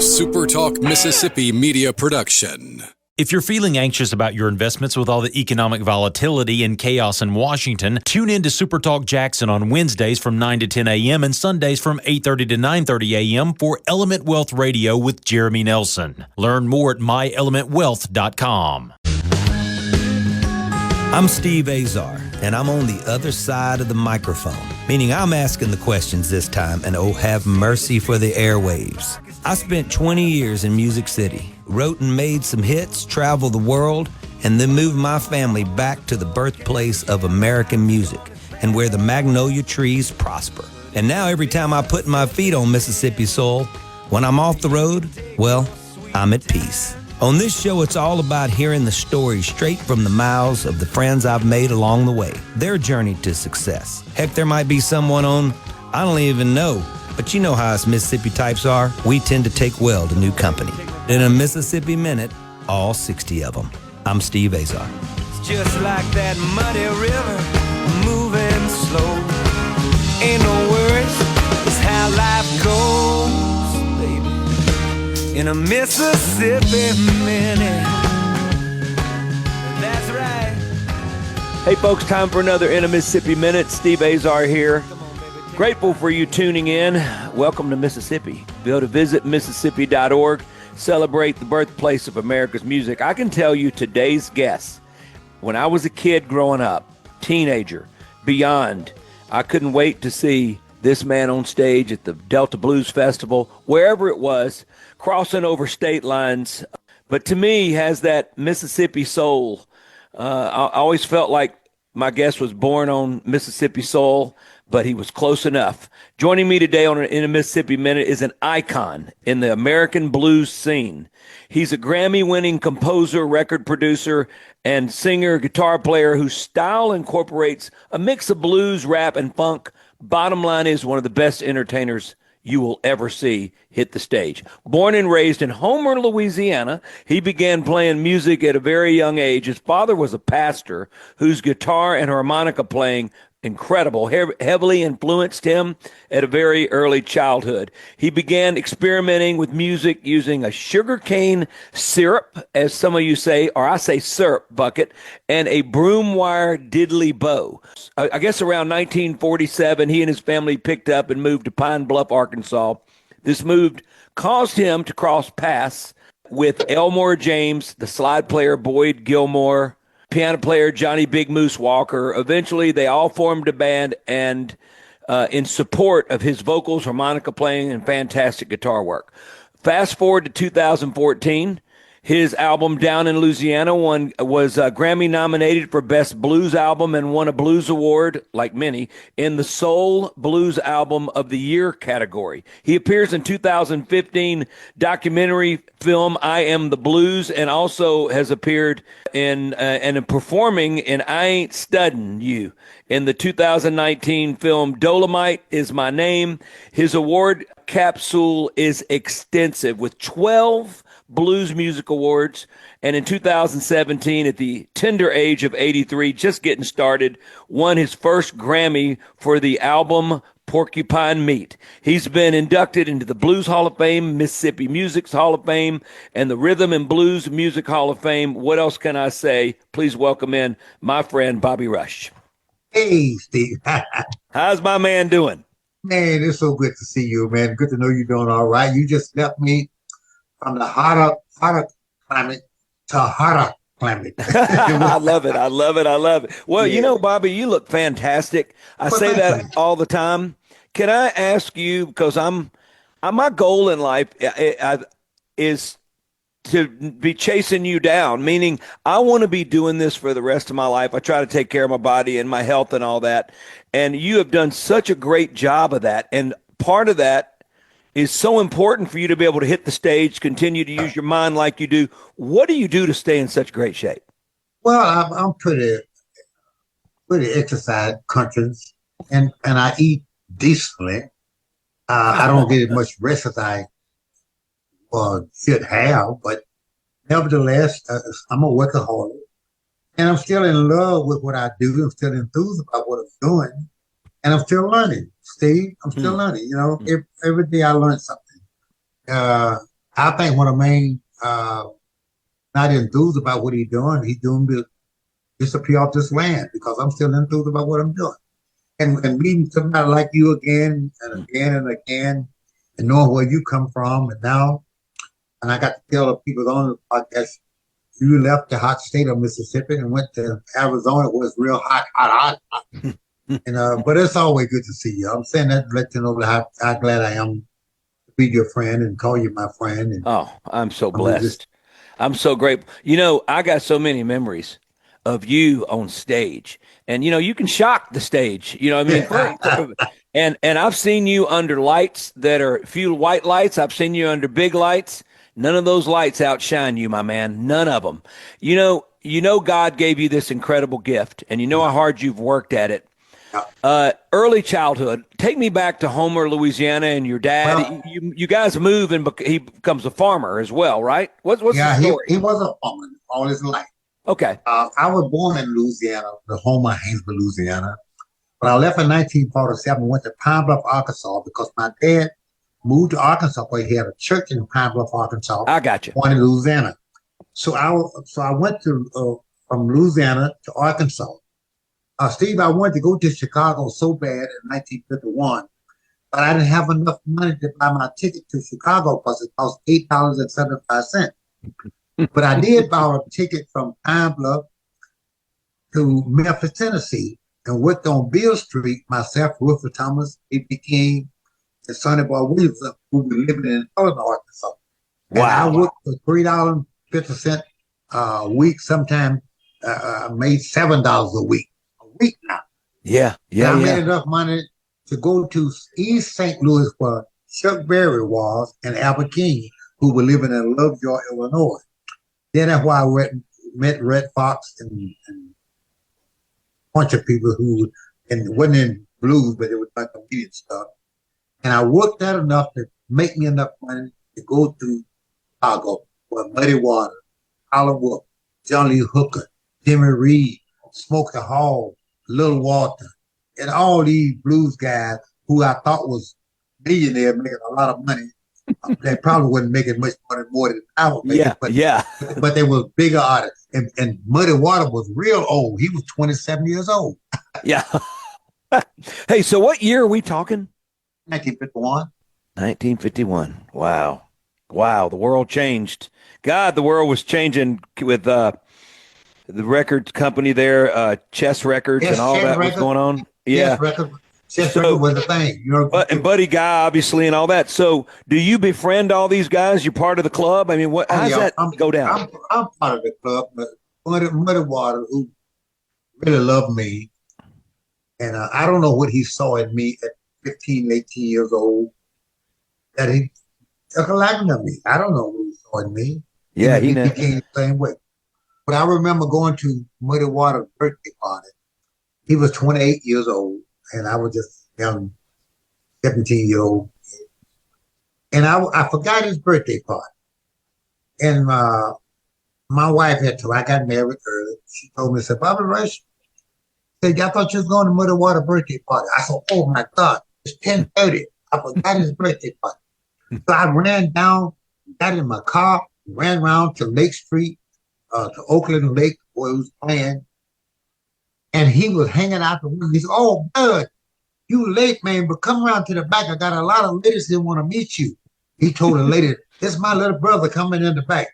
SuperTalk Mississippi Media Production. If you're feeling anxious about your investments with all the economic volatility and chaos in Washington, tune in to SuperTalk Jackson on Wednesdays from 9 to 10 a.m. and Sundays from 8:30 to 9:30 a.m. for Element Wealth Radio with Jeremy Nelson. Learn more at myelementwealth.com. I'm Steve Azar, and I'm on the other side of the microphone, meaning I'm asking the questions this time, and oh, have mercy for the airwaves. I spent 20 years in Music City, wrote and made some hits, traveled the world, and then moved my family back to the birthplace of American music and where the magnolia trees prosper. And now every time I put my feet on Mississippi soil, when I'm off the road, well, I'm at peace. On this show, it's all about hearing the stories straight from the mouths of the friends I've made along the way, their journey to success. Heck, there might be someone on, I don't even know, but you know how us Mississippi types are. We tend to take well to new company. In a Mississippi Minute, all 60 of them. I'm Steve Azar. It's just like that muddy river, moving slow. Ain't no worries, it's how life goes, baby. In a Mississippi Minute. That's right. Hey folks, time for another In a Mississippi Minute. Steve Azar here. Grateful for you tuning in. Welcome to Mississippi. Be able to visit Mississippi.org, celebrate the birthplace of America's music. I can tell you today's guest, when I was a kid growing up, teenager, beyond, I couldn't wait to see this man on stage at the Delta Blues Festival, wherever it was, crossing over state lines. But to me, he has that Mississippi soul. I always felt like my guest was born on Mississippi soil, but he was close enough. Joining me today in a Mississippi Minute is an icon in the American blues scene. He's a Grammy-winning composer, record producer, and singer, guitar player whose style incorporates a mix of blues, rap, and funk. Bottom line is one of the best entertainers you will ever see hit the stage. Born and raised in Homer, Louisiana, he began playing music at a very young age. His father was a pastor whose guitar and harmonica playing heavily influenced him at a very early childhood. He began experimenting with music using a sugarcane syrup, as some of you say, or I say syrup bucket, and a broom wire diddly bow. I guess around 1947, he and his family picked up and moved to Pine Bluff, Arkansas. This move caused him to cross paths with Elmore James, the slide player Boyd Gilmore, piano player Johnny Big Moose Walker. Eventually, they all formed a band and in support of his vocals, harmonica playing, and fantastic guitar work. Fast forward to 2014. His album Down in Louisiana was Grammy nominated for Best Blues Album and won a Blues Award, like many, in the Soul Blues Album of the Year category. He appears in 2015 documentary film I Am the Blues, and also has appeared in and performing in I Ain't Studdin' You in the 2019 film Dolomite Is My Name. His award capsule is extensive with 12 Blues Music Awards, and in 2017, at the tender age of 83, just getting started, won his first Grammy for the album Porcupine Meat. He's been inducted into the Blues Hall of Fame, Mississippi Music's Hall of Fame, and the Rhythm and Blues Music Hall of Fame. What else can I say? Please welcome in my friend Bobby Rush. Hey, Steve. How's my man doing? Man, it's so good to see you, man. Good to know you're doing all right. You just left me from the hotter climate to hotter climate. I love it. I love it. I love it. Well, yeah. You know, Bobby, you look fantastic. I say that all the time. Can I ask you, because my goal in life is to be chasing you down, meaning I want to be doing this for the rest of my life. I try to take care of my body and my health and all that. And you have done such a great job of that. And part of that is so important for you to be able to hit the stage, continue to use your mind like you do. What do you do to stay in such great shape? Well, I'm pretty exercise conscious, and I eat decently. I don't get as much rest as I should have, but nevertheless, I'm a workaholic, and I'm still in love with what I do. I'm still enthused about what I'm doing, and I'm still learning. Steve, I'm still learning. You know, every day I learn something. I think one of the main not enthused about what he's doing. He's doing to disappear off this land because I'm still enthused about what I'm doing. And meeting somebody like you again and again and again, and knowing where you come from, and now, and I got to tell the people on the podcast, you left the hot state of Mississippi and went to Arizona. It was real hot. And but it's always good to see you. I'm saying that to let you know how glad I am to be your friend and call you my friend. And Oh, I'm so blessed. I'm so grateful. I got so many memories of you on stage, and you can shock the stage. I mean, and I've seen you under lights that are few white lights. I've seen you under big lights. None of those lights outshine you, my man. None of them. God gave you this incredible gift, and how hard you've worked at it. Early childhood. Take me back to Homer, Louisiana, and your dad. Well, you guys move, and he becomes a farmer as well, right? What's the story? He was a farmer all his life. Okay. I was born in Louisiana, the Homer, Haynesville, Louisiana. But I left in 1947 and went to Pine Bluff, Arkansas, because my dad moved to Arkansas where he had a church in Pine Bluff, Arkansas. I got you. One in Louisiana. So I went to from Louisiana to Arkansas. Steve, I wanted to go to Chicago so bad in 1951, but I didn't have enough money to buy my ticket to Chicago because it cost $8.75. But I did buy a ticket from Pine Bluff to Memphis, Tennessee, and worked on Beale Street, myself, Wilford Thomas, A.P. King, and Sonny Boy Williams, who were living in Northern Arkansas. And I worked for $3.50 a week, sometimes made $7 a week now. Yeah. And I made enough money to go to East St. Louis where Chuck Berry was and Albert King, who were living in Lovejoy, Illinois. Then that's why I met Red Fox and a bunch of people who wasn't in blues, but it was like comedian stuff. And I worked that enough to make me enough money to go to Chicago where Muddy Water, Hollywood, John Lee Hooker, Jimmy Reed, Smokey Hall, Little Walter, and all these blues guys who I thought was millionaires making a lot of money. They probably wasn't making much more than I was making. But they were bigger artists. And Muddy Water was real old. He was 27 years old. Yeah. Hey, so what year are we talking? 1951. 1951. Wow. The world changed. God, the world was changing with the record company there, Chess Records, and all that was going on. Yeah. Chess Records was the thing. And Buddy Guy, obviously, and all that. So do you befriend all these guys? You're part of the club? I mean, how does that go down? I'm part of the club, but Muddy Water, who really loved me, and I don't know what he saw in me at 15, 18 years old, that he took a liking to me. I don't know what he saw in me. Yeah, he became the same way. But I remember going to Muddy Water's birthday party. He was 28 years old, and I was just young, 17-year-old. And I forgot his birthday party. And my wife I got married early. She told me, said, Bobby Rush, I thought you was going to Muddy Water birthday party. I said, oh my God, it's 10:30. I forgot his birthday party. So I ran down, got in my car, ran around to Lake Street, to Oakland Lake, where he was playing. And he was hanging out the window. He said, oh, Bud, you late, man, but come around to the back. I got a lot of ladies that want to meet you. He told the lady, this is my little brother coming in the back.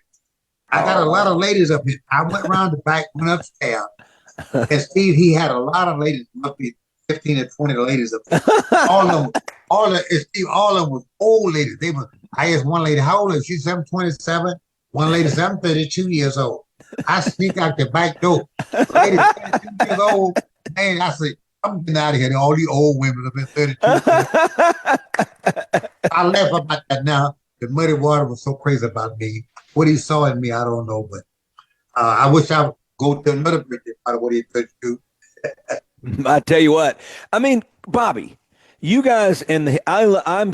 I got a lot of ladies up here. I went around the back, went upstairs. And Steve, he had a lot of ladies, must be 15 or 20 ladies up there. All of them was old ladies. I asked one lady, how old is she? 27. One lady said, I'm 32 years old. I sneak out the back door. Lady, 32 years old. Man, I said, I'm getting out of here. All these old women have been 32 I laugh about that now. The Muddy Water was so crazy about me. What he saw in me, I don't know. But I wish I would go to another birthday party, what he could do. I tell you what. I mean, Bobby, you guys I'm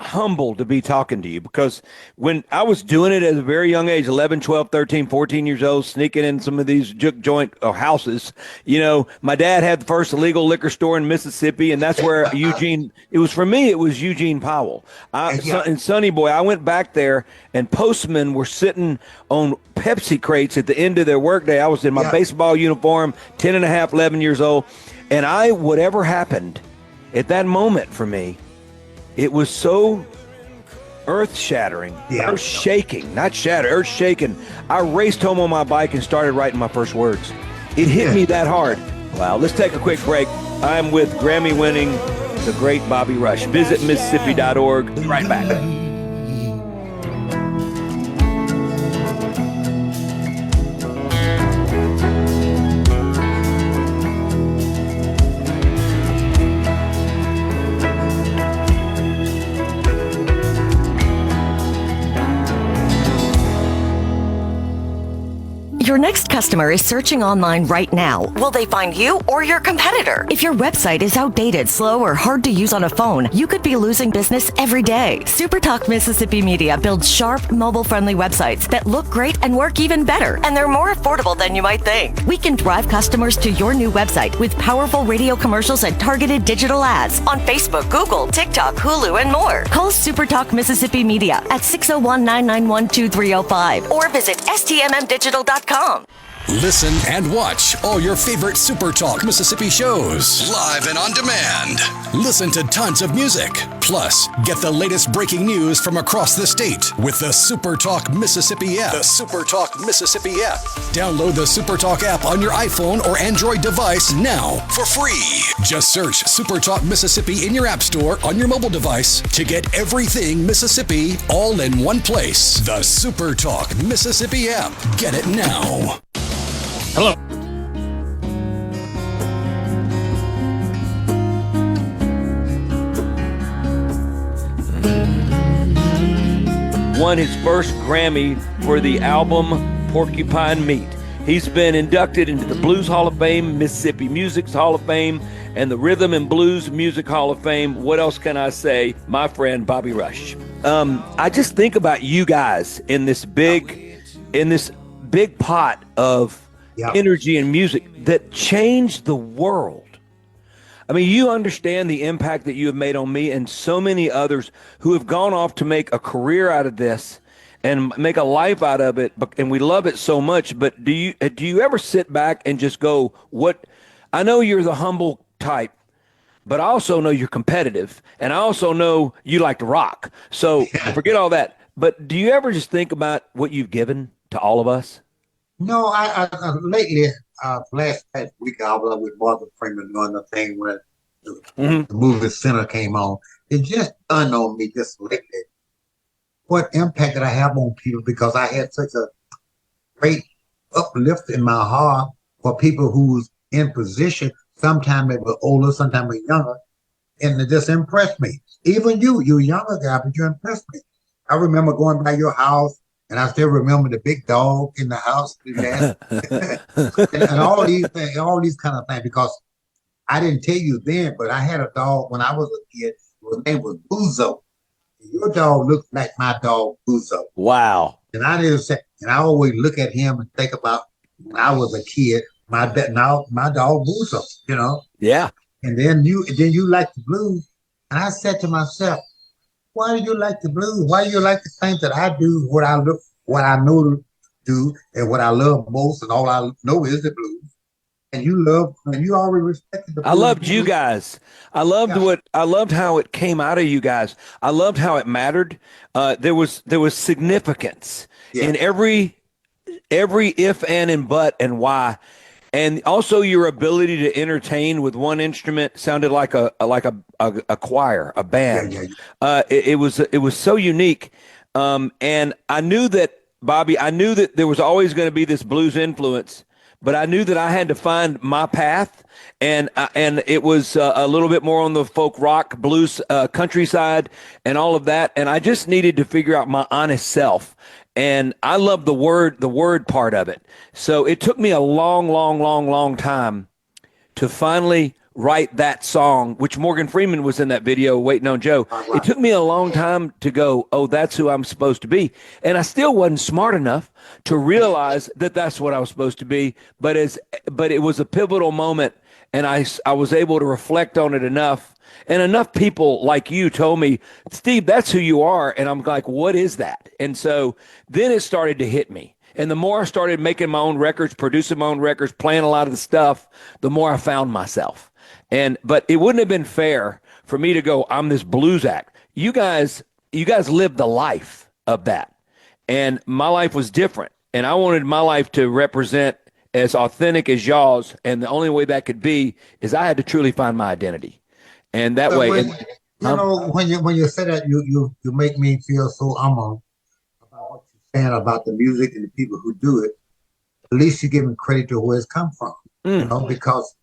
humbled to be talking to you, because when I was doing it at a very young age, 11, 12, 13, 14 years old, sneaking in some of these juke joint houses, my dad had the first illegal liquor store in Mississippi, and that's where it was Eugene Powell. And Sonny Boy, I went back there, and postmen were sitting on Pepsi crates at the end of their workday. I was in my baseball uniform, 10 and a half, 11 years old, and whatever happened at that moment for me, it was so earth-shattering, earth-shaking, not shatter, earth-shaking. I raced home on my bike and started writing my first words. It hit me that hard. Wow, let's take a quick break. I'm with Grammy-winning, the great Bobby Rush. Visit Mississippi.org. Be right back. Your next customer is searching online right now. Will they find you or your competitor? If your website is outdated, slow, or hard to use on a phone, you could be losing business every day. SuperTalk Mississippi Media builds sharp, mobile-friendly websites that look great and work even better, and they're more affordable than you might think. We can drive customers to your new website with powerful radio commercials and targeted digital ads on Facebook, Google, TikTok, Hulu, and more. Call SuperTalk Mississippi Media at 601-991-2305 or visit stmmdigital.com. Listen and watch all your favorite SuperTalk Mississippi shows live and on demand. Listen to tons of music. Plus, get the latest breaking news from across the state with the SuperTalk Mississippi app. The SuperTalk Mississippi app. Download the SuperTalk app on your iPhone or Android device now for free. Just search SuperTalk Mississippi in your app store on your mobile device to get everything Mississippi all in one place. The SuperTalk Mississippi app. Get it now. Hello. Won his first Grammy for the album Porcupine Meat. He's been inducted into the Blues Hall of Fame, Mississippi Music's Hall of Fame, and the Rhythm and Blues Music Hall of Fame. What else can I say? My friend Bobby Rush. I just think about you guys in this big pot of energy and music that changed the world. I mean, you understand the impact that you have made on me and so many others who have gone off to make a career out of this and make a life out of it, and we love it so much. But do you ever sit back and just go, what? I know you're the humble type, but I also know you're competitive, and I also know you like to rock. So forget all that. But do you ever just think about what you've given to all of us? No, I lately, last week, I was with Morgan Freeman doing the thing when the movie Center came on. It just dawned on me just lately what impact did I have on people, because I had such a great uplift in my heart for people who's in position. Sometimes they were older, sometimes they were younger, and it just impressed me. Even you're a younger guy, but you impressed me. I remember going by your house, and I still remember the big dog in the house, and all these things, all these kind of things. Because I didn't tell you then, but I had a dog when I was a kid. His name was Buzo. Your dog looked like my dog Buzo. Wow! And I didn't say, and I always look at him and think about when I was a kid, my dog Buzo. Yeah. And then you like the blues, and I said to myself, why do you like the blues? Why do you like the things that I do, what I know to do, and what I love most, and all I know is the blues. And you already respected the blues. I loved you guys. I loved how it came out of you guys. I loved how it mattered. There was significance in every if, and but, and why. And also your ability to entertain with one instrument sounded like a choir, a band. It was so unique. And I knew that, Bobby, there was always going to be this blues influence, but I knew that I had to find my path. And it was a little bit more on the folk rock, blues, countryside, and all of that. And I just needed to figure out my honest self. And I love the word part of it. So it took me a long, long, long, long time to finally write that song, which Morgan Freeman was in that video, Waiting on Joe. It took me a long time to go, oh, that's who I'm supposed to be. And I still wasn't smart enough to realize that that's what I was supposed to be. But it was a pivotal moment, and I was able to reflect on it enough. And enough people like you told me, Steve, that's who you are. And I'm like, what is that? And so then it started to hit me. And the more I started making my own records, producing my own records, playing a lot of the stuff, the more I found myself. But it wouldn't have been fair for me to go, I'm this blues act. You guys lived the life of that. And my life was different. And I wanted my life to represent as authentic as y'all's. And the only way that could be is I had to truly find my identity. And that way, when you say that, you make me feel so about what you're saying about the music and the people who do it. At least you're giving credit to where it's come from, because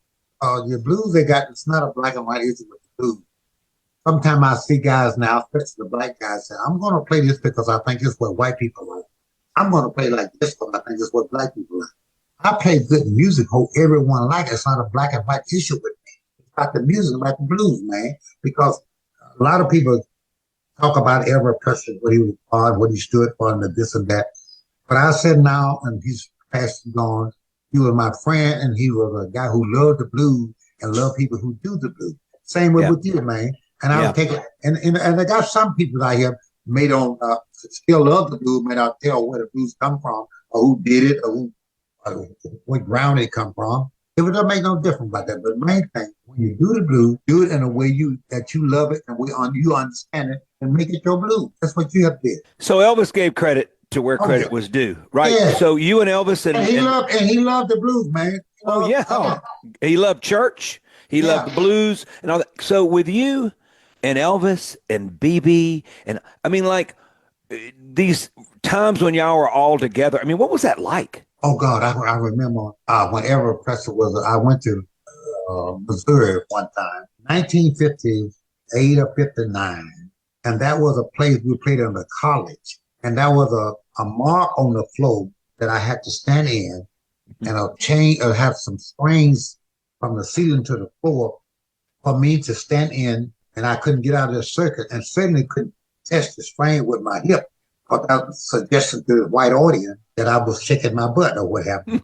your blues it's not a black and white issue with the blues. Sometimes I see guys now, especially the black guys, say, "I'm going to play this because I think it's what white people like. I'm going to play like this because I think it's what black people like." I play good music, hope everyone like it. It's not a black and white issue with me. About the music, about the blues, man, because a lot of people talk about every person, what he was on, what he stood for, and this and that. But I said now, and he's passed on, he was my friend, and he was a guy who loved the blues and loved people who do the blues. Same way with you, man. And I would take it, and I got some people out here still love the blues, may not tell where the blues come from, or who did it, or what ground it come from. It would not make no difference about that. But the main thing, when you do the blues, do it in a way that you love it and you understand it and make it your blues. That's what you have to do. So Elvis gave credit to where credit was due, right? Yeah. So you and Elvis and he loved the blues, man. He loved church. He loved the blues and all that. So with you and Elvis and BB, and I mean, like these times when y'all were all together, I mean, what was that like? Oh God, I remember whenever Presser was. I went to Missouri one time, 1958 or 59, and that was a place we played in the college, and that was a mark on the floor that I had to stand in, and a chain or have some springs from the ceiling to the floor for me to stand in, and I couldn't get out of the circuit, and certainly couldn't test the spring with my hip. Without suggesting to the white audience that I was shaking my butt or what happened.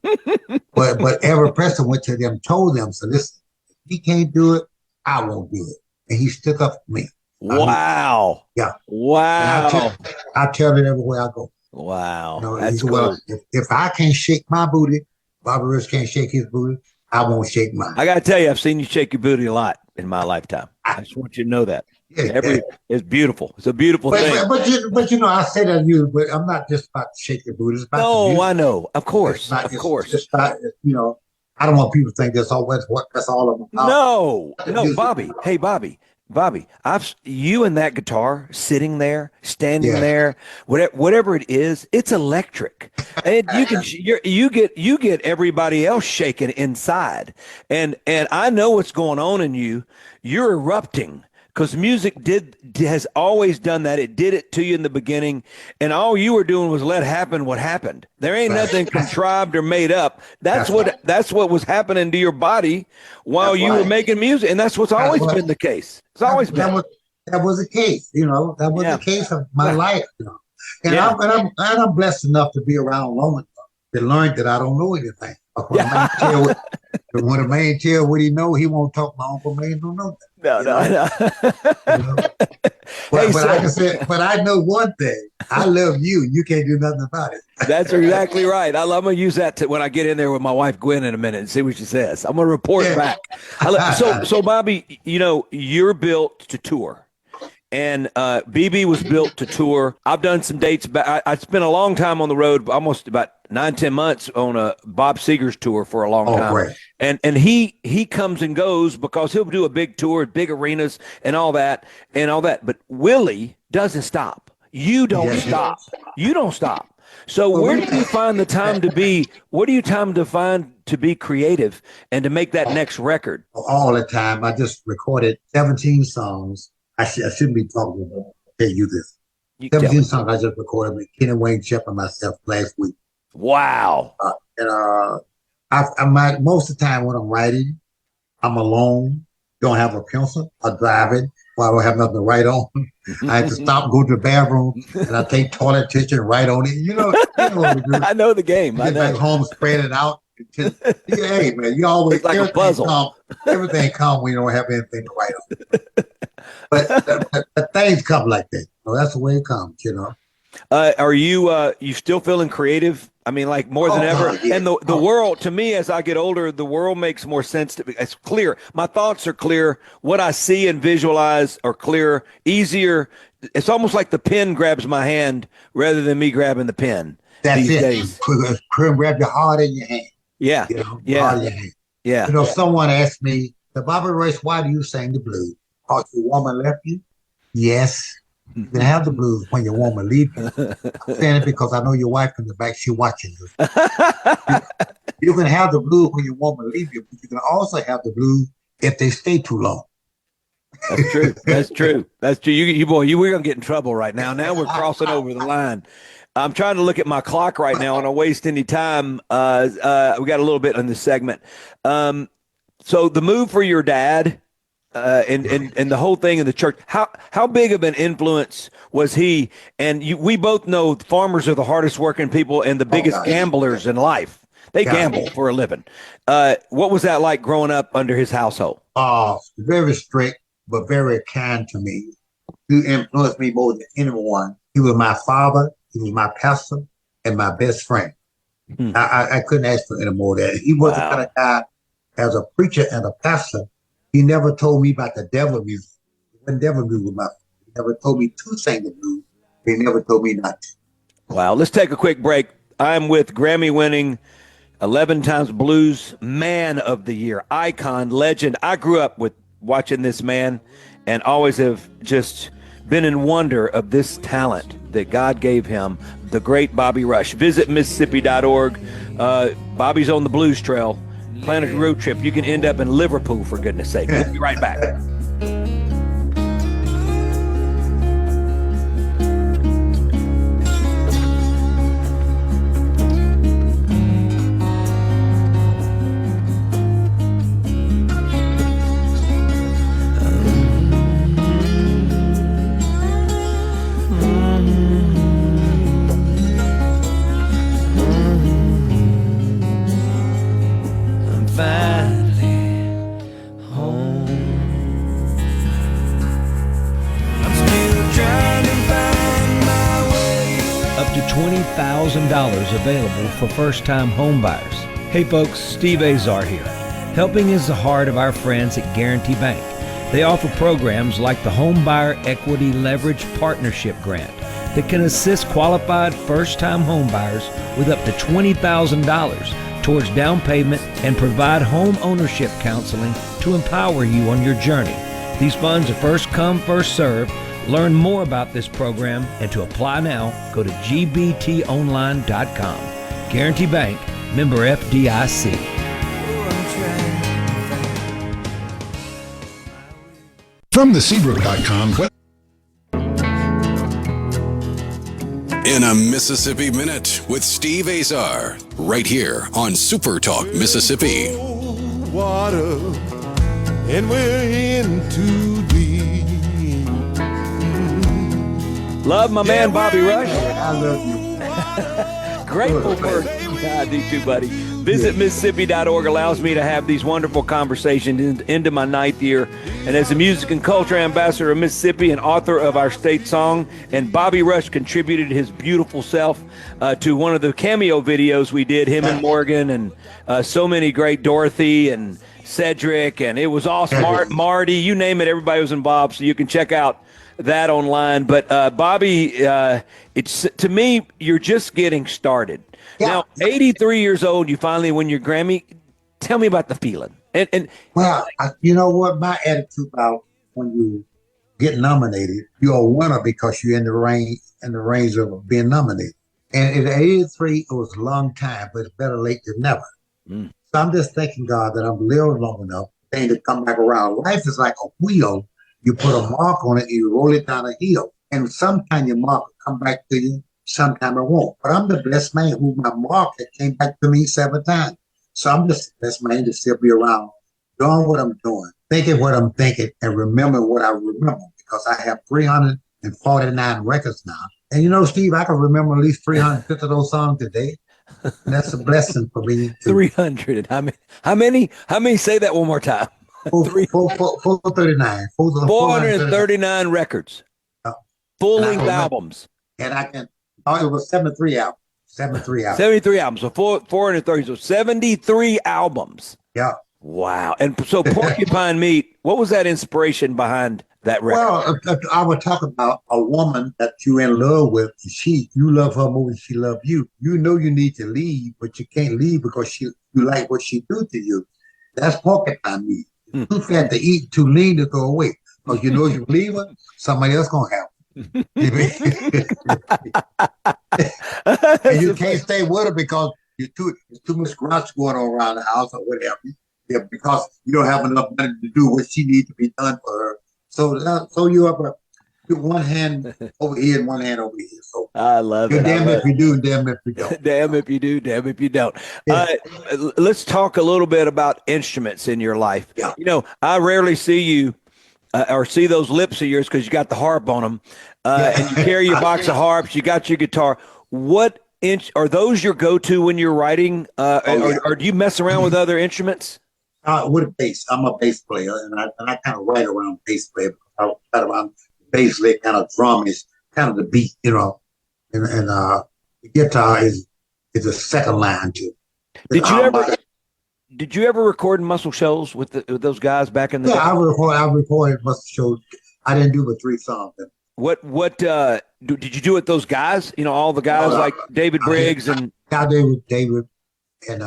but every person went to them, told them, so listen, if he can't do it, I won't do it. And he stuck up for me. Wow. Wow. I tell it everywhere I go. Wow. That's cool. If I can't shake my booty, Bobby Rich can't shake his booty, I won't shake mine. I got to tell you, I've seen you shake your booty a lot in my lifetime. I just want you to know that. It's beautiful. It's a beautiful thing. But I say that but I'm not just about to shake your booty. It's about I know. Of course. Of course. It's not, I don't want people to think that's all I'm about. No, Bobby. Hey, Bobby, you and that guitar sitting there, standing there, whatever it is, it's electric, and you get everybody else shaking inside, and I know what's going on in you. You're erupting. Because music has always done that. It did it to you in the beginning, and all you were doing was let happen what happened. There ain't nothing contrived or made up. That's what was happening to your body while you were making music, and that's what's always been the case. It's always been. That was the case, That was the case of my life, And I'm blessed enough to be around long enough to learn that I don't know anything. When a man tell what he know, he won't talk. My uncle man don't know that. No. But I know one thing. I love you. You can't do nothing about it. That's exactly right. I'm going to use that when I get in there with my wife, Gwen, in a minute and see what she says. I'm going to report back. So Bobby, you're built to tour. And BB was built to tour. I've done some dates. I spent a long time on the road, almost about 9-10 months on a Bob Seger's tour for a long time. Right. And he comes and goes because he'll do a big tour, big arenas and all that. But Willie doesn't stop. You don't stop. You don't stop. So where do you find the time to be? What do you time to find to be creative and to make that next record? All the time. I just recorded 17 songs. I shouldn't be talking about it. I'll tell you this. 17 songs I just recorded with Kenny Wayne Shep and myself last week. Wow. And most of the time when I'm writing, I'm alone, don't have a pencil, I drive it, well, I don't have nothing to write on. I had to stop, go to the bathroom, and I take toilet tissue and write on it. You know what we do. I know the game. I Get know. back home, spread it out. Hey, man, you always It's like a puzzle. Everything come when you don't have anything to write on. But the things come like that. So that's the way it comes, you know. Are you still feeling creative? I mean, like more than ever. God, yeah. And the world, to me, as I get older, the world makes more sense to me. It's clear. My thoughts are clear. What I see and visualize are clear, easier. It's almost like the pen grabs my hand rather than me grabbing the pen. That's these it. days. Grab your heart in your hand. Yeah. You know, Yeah. heart in your hand. Yeah. You know, someone asked me, the Bobby Rush, why do you sing the blues? Because your woman left you? Yes. You can have the blues when your woman leaves you. I'm saying it because I know your wife in the back, she's watching you. You can have the blues when your woman leaves you, but you can also have the blues if they stay too long. That's true. That's true. That's true. We're gonna get in trouble right now. Now we're crossing over the line. I'm trying to look at my clock right now, and I waste any time. We got a little bit on this segment. So the move for your dad, and the whole thing in the church. How big of an influence was he? And we both know farmers are the hardest working people and the biggest gamblers in life. They gamble for a living. What was that like growing up under his household? Very strict, but very kind to me. He influenced me more than anyone. He was my father. He was my pastor and my best friend. I couldn't ask for any more of that. He was the kind of guy, as a preacher and a pastor, he never told me about the devil music. When devil music was my father. He never told me to sing the blues. He never told me not to. Wow. Let's take a quick break. I'm with Grammy-winning 11 times Blues Man of the Year, icon, legend. I grew up with watching this man and always have just been in wonder of this talent that God gave him, the great Bobby Rush. Visit Mississippi.org. Bobby's on the blues trail. Plan a road trip. You can end up in Liverpool, for goodness sake. We'll be right back. $20,000 available for first-time home buyers. Hey folks, Steve Azar here. Helping is the heart of our friends at Guarantee Bank. They offer programs like the Home Buyer Equity Leverage Partnership Grant that can assist qualified first-time home buyers with up to $20,000 towards down payment and provide home ownership counseling to empower you on your journey. These funds are first come, first served. Learn more about this program and to apply now, go to gbtonline.com. Guarantee Bank, member FDIC. From the Seabrook.com. In a Mississippi Minute with Steve Azar, right here on SuperTalk Mississippi. Water, and we're in too deep. Love my man, Bobby Rush. I love you. Grateful for God, these two, buddy. Visit Mississippi.org allows me to have these wonderful conversations into my 9th year. And as a music and culture ambassador of Mississippi and author of our state song, and Bobby Rush contributed his beautiful self to one of the cameo videos we did, him and Morgan, and so many great, Dorothy and Cedric, and it was awesome. Marty, you name it, everybody was involved. So you can check out that online. But Bobby, it's to me, you're just getting started. Yeah. Now, 83 years old, you finally win your Grammy. Tell me about the feeling. Well, you know what? My attitude about when you get nominated, you're a winner because you're in the range of being nominated. And at 83, it was a long time, but it's better late than never. So I'm just thanking God that I'm living long enough thing to come back around. Life is like a wheel. You put a mark on it and you roll it down a hill. And sometimes your mark will come back to you, sometimes it won't. But I'm the best man who my mark that came back to me 7 times. So I'm just the best man to still be around doing what I'm doing, thinking what I'm thinking, and remembering what I remember because I have 349 records now. And you know, Steve, I can remember at least 350 of those songs today. And that's a blessing for me. 300. How many? How many? Say that one more time. 439. 439 records. Full-length albums. And it was 73 albums. 73 albums. 73 albums. So 430. So 73 albums. Yeah. Wow. And so Porcupine Meat, what was that inspiration behind that record? Well, I would talk about a woman that you're in love with. You love her more than she loves you. You know you need to leave, but you can't leave because you like what she do to you. That's Porcupine Meat. Too fat to eat, too lean to throw away. Because you know you leave her, somebody else going to have her. And you can't stay with her because there's too much grouch going on around the house or whatever. Yeah, because you don't have enough money to do what she needs to be done for her. So you have one hand over here and one hand over here. So I love it. Damn if you do, and damn if you don't. Damn if you do, damn if you don't. Yeah. Let's talk a little bit about instruments in your life. Yeah. You know, I rarely see you or see those lips of yours because you got the harp on them, and you carry your box of harps. You got your guitar. What are those your go-to when you're writing, or do you mess around with other instruments? With a bass, I'm a bass player, and I kind of write around bass player. I write around bass lick, kind of drum is kind of the beat, you know, and the guitar is a second line to it. Did you ever record Muscle Shoals with those guys back in the day? I recorded Muscle Shoals. I didn't do but 3 songs. What did you do with those guys? You know, all the guys like David Briggs and David and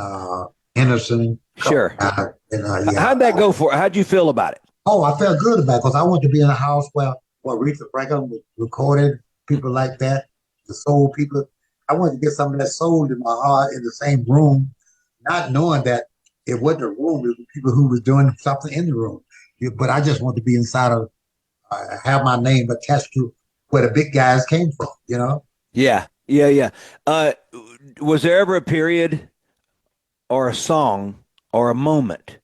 Henderson. Sure. How'd that go for? How'd you feel about it? Oh, I felt good about it because I wanted to be in a house where Aretha Franklin was recorded, people like that, the soul people. I wanted to get some of that soul in my heart in the same room, not knowing that it wasn't a room. It was people who was doing something in the room. But I just wanted to be inside of, have my name attached to where the big guys came from, you know? Yeah. Was there ever a period or a song or a moment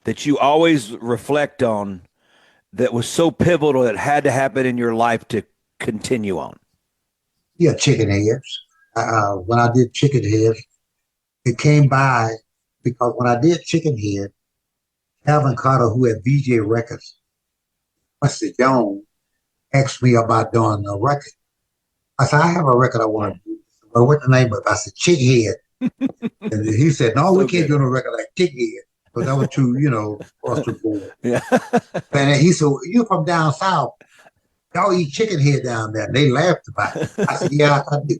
that you always reflect on that was so pivotal that had to happen in your life to continue on? Yeah, Chicken Heads. When I did Chicken Heads, it came by because when I did Chicken Head, Calvin Carter, who had VJ Records, Mr. Jones, asked me about doing a record. I said, I have a record I want to do. But what's the name of it? I said, Chick Head. And he said, no, we can't do no record like Chick Head. But that was too, across the board. Yeah. And he said, you from down south. Y'all eat chicken head down there. And they laughed about it. I said, yeah, I do.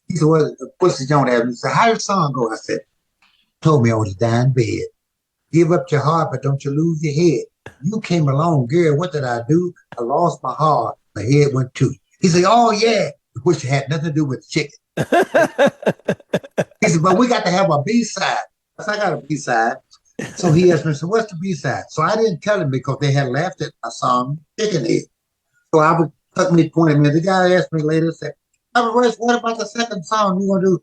He said, well, Mr. Jones asked me, he said, how your song go? I said, told me I was dying in bed. Give up your heart, but don't you lose your head. You came along, girl. What did I do? I lost my heart. My head went too. He said, oh, yeah. Which had nothing to do with chicken. He said, but we got to have a B-side. I said, I got a B-side. So he asked me, so what's the B-side? So I didn't tell him because they had laughed at my song, Chicken Head. So took me 20 minutes. The guy asked me later, said, what about the second song you gonna do?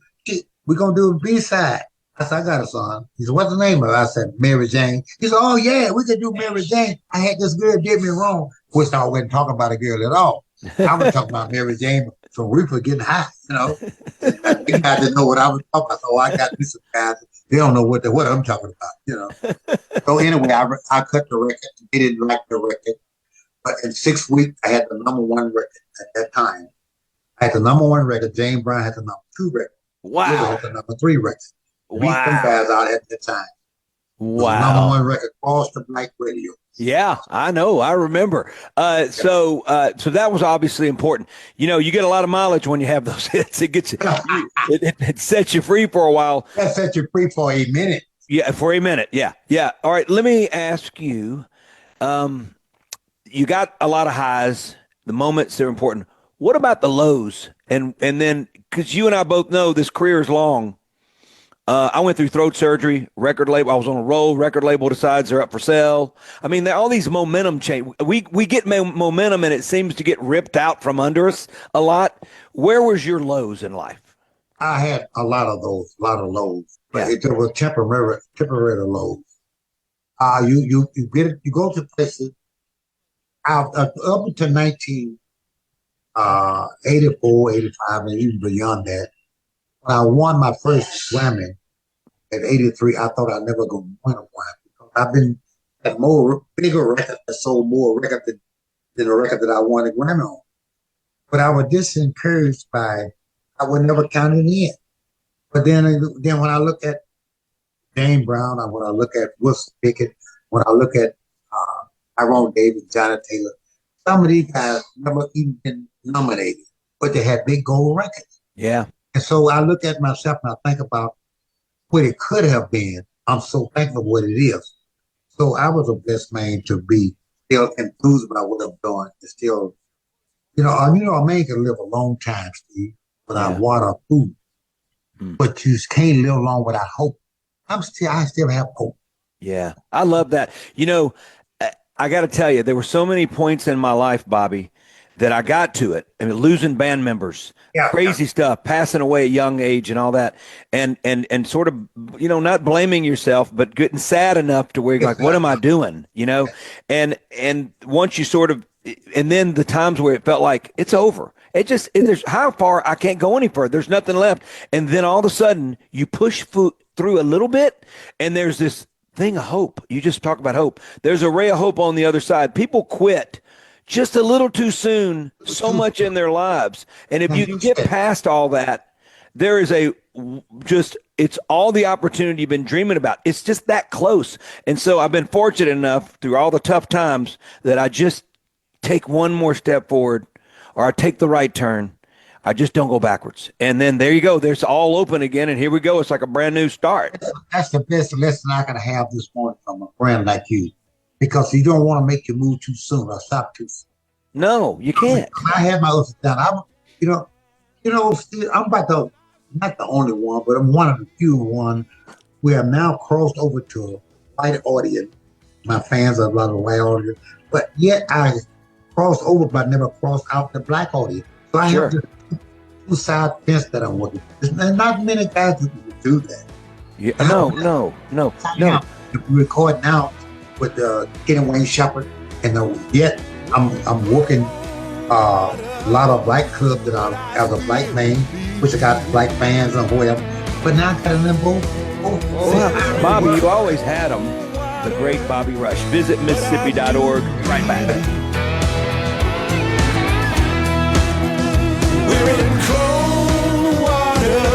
We're gonna do a B-side. I said, I got a song. He said, what's the name of it? I said, Mary Jane. He said, oh yeah, we could do Mary Jane. I had this girl did me wrong. Which I wasn't talking about a girl at all. I was talking about Mary Jane from Reaper getting high, The guy didn't know what I was talking about. So I got me some guys. They don't know what I'm talking about, So anyway, I cut the record. They didn't like the record. But in 6 weeks, I had the #1 record at that time. I had the #1 record. James Brown had the #2 record. Wow. River had the #3 record. Beat them guys out at that time. Wow. #1 record, across the black radio. Yeah, I know. I remember. So that was obviously important. You get a lot of mileage when you have those hits. It gets it sets you free for a while. That sets you free for a minute. Yeah, for a minute. Yeah. All right. Let me ask you. You got a lot of highs. The moments are important. What about the lows? And then because you and I both know this career is long. I went through throat surgery, record label. I was on a roll. Record label decides they're up for sale. I mean, all these momentum change. We get momentum, and it seems to get ripped out from under us a lot. Where was your lows in life? I had a lot of lows, but it was temporary lows. You get it. You go to places up until 1984, 85, and even beyond that. When I won my first Grammy at 83, I thought I'd never go win a Grammy because I've been at bigger records that sold more records than the record that I won a Grammy on. But I was just encouraged by I would never count it in. But then when I look at James Brown, when I look at Wilson Pickett, when I look at Tyrone Davis, Johnny Taylor, some of these guys never even been nominated, but they had big gold records. Yeah. And so I look at myself and I think about what it could have been. I'm so thankful for what it is. So I was a blessed man to be still enthused about what I'm doing. And still, a man can live a long time, Steve, without water or food. But you can't live long without hope. I still have hope. Yeah, I love that. I got to tell you, there were so many points in my life, Bobby, that I got to it. I mean, losing band members, crazy stuff, passing away at a young age and all that. And sort of, not blaming yourself, but getting sad enough to where you're like, what am I doing? And once you sort of, and then the times where it felt like it's over. There's how far I can't go any further. There's nothing left. And then all of a sudden you push through a little bit and there's this thing of hope. You just talk about hope. There's a ray of hope on the other side. People quit just a little too soon, so much in their lives. And if you can get past all that, there is it's all the opportunity you've been dreaming about. It's just that close. And so I've been fortunate enough through all the tough times that I just take one more step forward, or I take the right turn. I just don't go backwards. And then there you go. There's all open again. And here we go. It's like a brand new start. That's the best lesson I can have this morning from a friend like you, because you don't want to make your move too soon or stop too soon. No, you can't. I had my ups and downs. I'm not the only one, but I'm one of the few one. We have now crossed over to a white audience. My fans are a lot of white audience, but yet I crossed over, but never crossed out the black audience. So I have the two-side fence that I'm working. There's not many guys who can do that. Yeah, no. If we record now with Kenny Wayne Shepherd, and yet I'm working a lot of black clubs that are as a black man, which I got black fans and whatever. But now I got them both. Bobby, you always had them. The great Bobby Rush. Visit Mississippi.org. Right back. We're in cold water,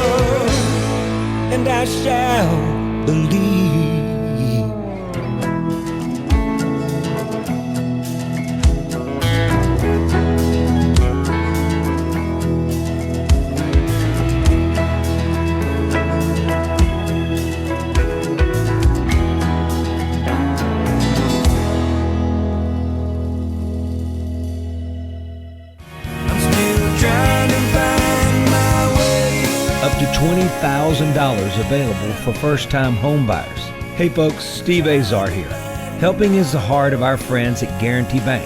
and I shall believe. Up to $20,000 available for first-time home buyers. Hey folks, Steve Azar here. Helping is the heart of our friends at Guarantee Bank.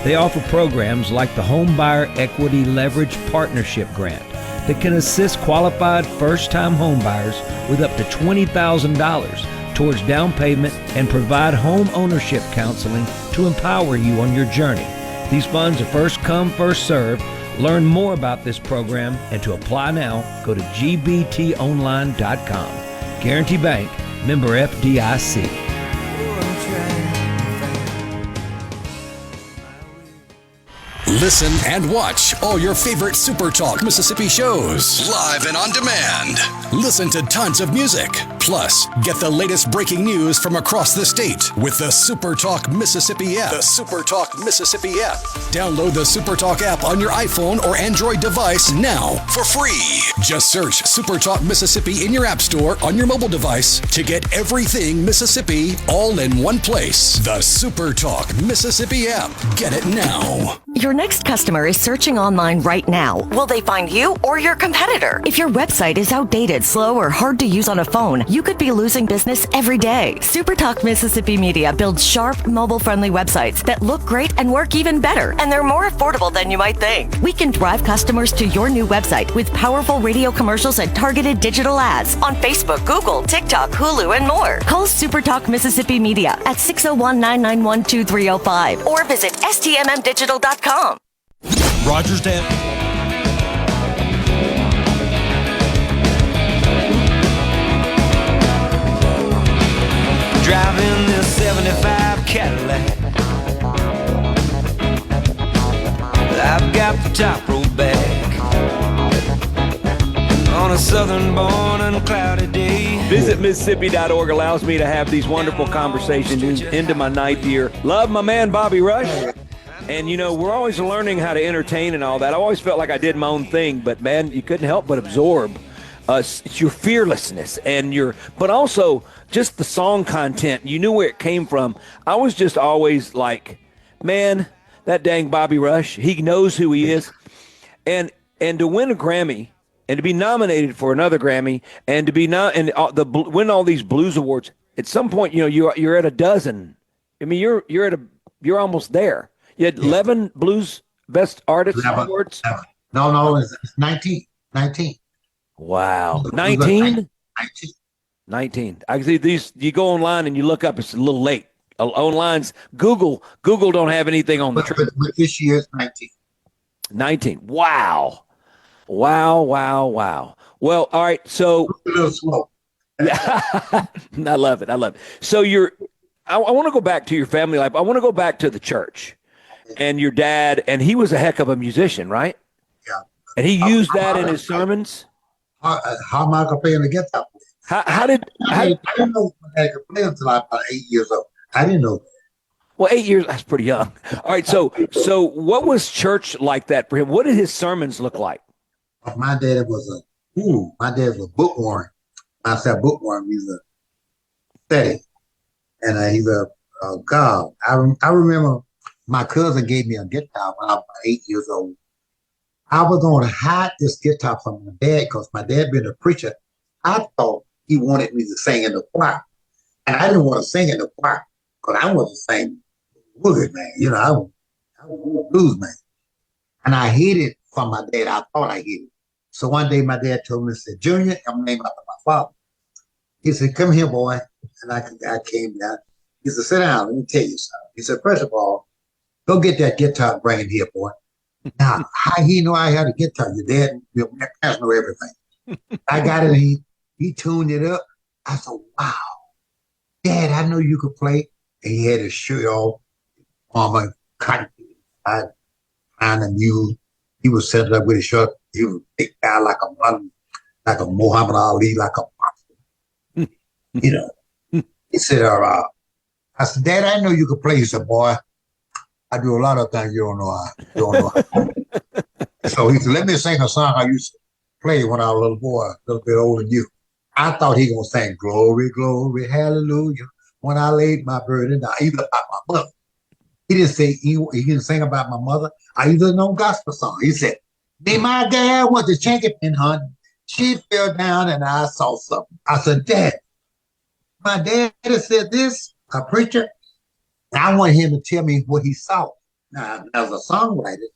They offer programs like the Home Buyer Equity Leverage Partnership Grant that can assist qualified first-time home buyers with up to $20,000 towards down payment and provide home ownership counseling to empower you on your journey. These funds are first come, first served. Learn more about this program and to apply now, go to gbtonline.com. Guarantee Bank, member FDIC. Listen and watch all your favorite SuperTalk Mississippi shows live and on demand. Listen to tons of music. Plus, get the latest breaking news from across the state with the SuperTalk Mississippi app. The SuperTalk Mississippi app. Download the SuperTalk app on your iPhone or Android device now for free. Just search SuperTalk Mississippi in your app store on your mobile device to get everything Mississippi all in one place. The SuperTalk Mississippi app. Get it now. Your next customer is searching online right now. Will they find you or your competitor? If your website is outdated, slow, or hard to use on a phone, you could be losing business every day. SuperTalk Mississippi Media builds sharp, mobile-friendly websites that look great and work even better, and they're more affordable than you might think. We can drive customers to your new website with powerful radio commercials and targeted digital ads on Facebook, Google, TikTok, Hulu, and more. Call SuperTalk Mississippi Media at 601-991-2305 or visit stmmdigital.com. Roger's dad. Driving this 75 Cadillac, I've got the top row back on a southern born and cloudy day. Visit Mississippi.org allows me to have these wonderful conversations into my ninth year. Love my man Bobby Rush. And, you know, we're always learning how to entertain and all that. I always felt like I did my own thing, but, man, you couldn't help but absorb it's your fearlessness and but also just the song content. You knew where it came from. I was just always like, man, that dang Bobby Rush, he knows who he is. And to win a Grammy and to be nominated for another Grammy and to be win all these blues awards, at some point, you know, you're at a dozen. I mean, you're almost there. You had 11 Blues Best Artist Awards? No, it's 19. Wow. 19? 19. I can see these. You go online and you look up, it's a little late. Online's Google don't have anything on the trip. But this year is 19. 19. Wow. Well, all right. So a little slow. I love it. So I want to go back to your family life. I want to go back to the church and your dad, and he was a heck of a musician, right? Yeah. And he used that in his sermons. How am I gonna play on the guitar? I didn't know I could play until I was about 8 years old. I didn't know that. Well, 8 years, that's pretty young. All right, so what was church like that for him? What did his sermons look like? My dad was a bookworm. I said bookworm. He's a steady, and he's a God. I remember my cousin gave me a guitar when I was 8 years old. I was going to hide this guitar from my dad because my dad being a preacher, I thought he wanted me to sing in the choir. And I didn't want to sing in the choir because I wasn't singing wood, man. You know, I was a blues man. And I hid it from my dad. I thought I hid it. So one day my dad told me, he said, Junior, I'm named after my father. He said, come here, boy. And I came down. He said, sit down. Let me tell you something. He said, first of all, go get that guitar and bring it here, boy. Now, how he know I had a guitar? Your dad, your parents know everything. I got it. He tuned it up. I said, wow, Dad, I know you could play. And he had his shirt off, armor, cotton, trying to muse. He was set up with his shirt. He was a big guy like a Muhammad Ali, like a monster. You know. He said, I said, Dad, I know you could play. He said, boy, I do a lot of things you don't know how. So he said, let me sing a song I used to play when I was a little boy, a little bit older than you. I thought he was going to sing, glory, glory, hallelujah, when I laid my burden down, even about my mother. He didn't say, he didn't sing about my mother. I either know gospel song. He said, me, my gal went to Chinky honey. She fell down and I saw something. I said, Dad, my dad said this, a preacher. I want him to tell me what he saw. Now, as a songwriter,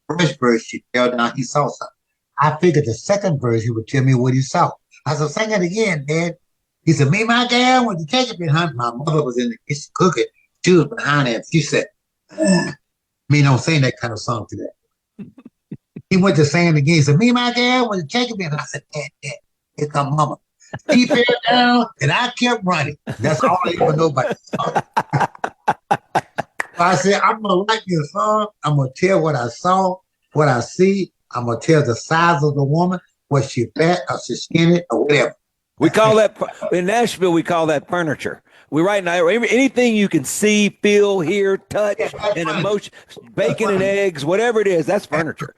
first verse, she fell down, he saw something. I figured the second verse, he would tell me what he saw. I said, sing it again, Dad. He said, me, my gal, went to take it behind. My mother was in the kitchen cooking. She was behind him. She said, me don't sing that kind of song today. He went to sing it again. He said, me, my gal, went to take it behind. I said, Dad, here come mama. He fell down, and I kept running. That's all I even know about the song. I said, I'm going to write you a song. I'm going to tell what I saw, what I see. I'm going to tell the size of the woman, what she fat or she skinny or whatever. We call that, in Nashville, we call that furniture. We write now anything you can see, feel, hear, touch, and emotion, bacon and eggs, whatever it is, that's furniture.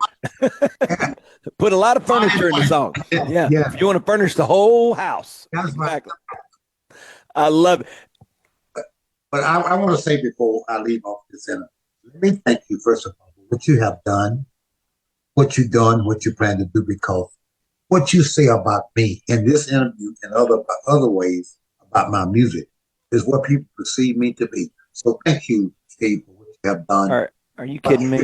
Put a lot of furniture in the song. Yeah. If you want to furnish the whole house. That's exactly. I love it. But I want to say before I leave off this center, let me thank you, first of all, for what you have done, what you've done, what you plan to do, because what you say about me in this interview and other ways about my music is what people perceive me to be. So thank you, Steve, for what you have done. Are you kidding me?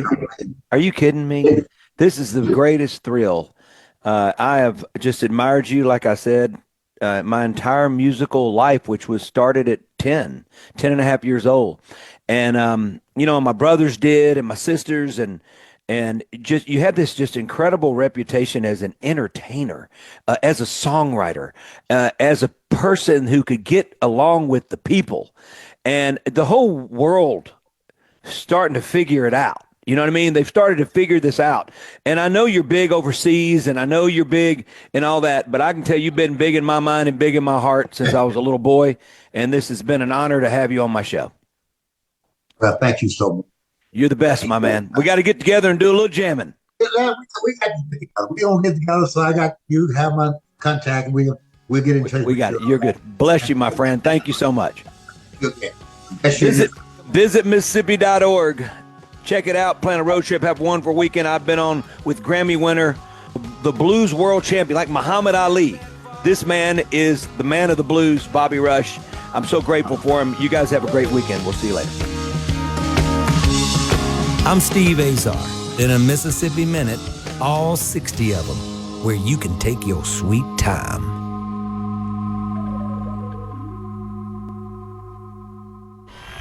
Are you kidding me? This is the greatest thrill. I have just admired you, like I said, my entire musical life, which was started at 10 and a half years old. And, my brothers did, and my sisters, and just you had this just incredible reputation as an entertainer, as a songwriter, as a person who could get along with the people, and the whole world starting to figure it out. You know what I mean? They've started to figure this out. And I know you're big overseas, and I know you're big and all that, but I can tell you've been big in my mind and big in my heart since I was a little boy, and this has been an honor to have you on my show. Well, thank you so much. You're the best, my man. We got to get together and do a little jamming. We got to get together. We don't get together, so I got you have my contact. We'll get in touch. We got it. You're good. Bless you, my friend. Thank you so much. Okay. Visit Mississippi.org. Check it out. Plan a road trip. Have one for a weekend. I've been on with Grammy winner, the blues world champion, like Muhammad Ali. This man is the man of the blues, Bobby Rush. I'm so grateful for him. You guys have a great weekend. We'll see you later. I'm Steve Azar. In a Mississippi Minute, all 60 of them, where you can take your sweet time.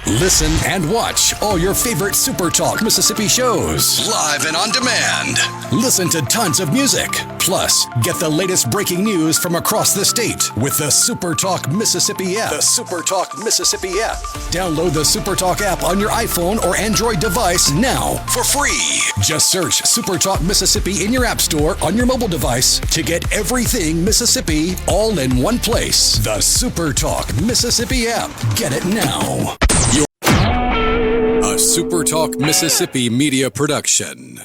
Listen and watch all your favorite SuperTalk Mississippi shows live and on demand. Listen to tons of music. Plus, get the latest breaking news from across the state with the SuperTalk Mississippi app. The SuperTalk Mississippi app. Download the SuperTalk app on your iPhone or Android device now for free. Just search SuperTalk Mississippi in your app store on your mobile device to get everything Mississippi all in one place. The SuperTalk Mississippi app. Get it now. A SuperTalk Mississippi Media production.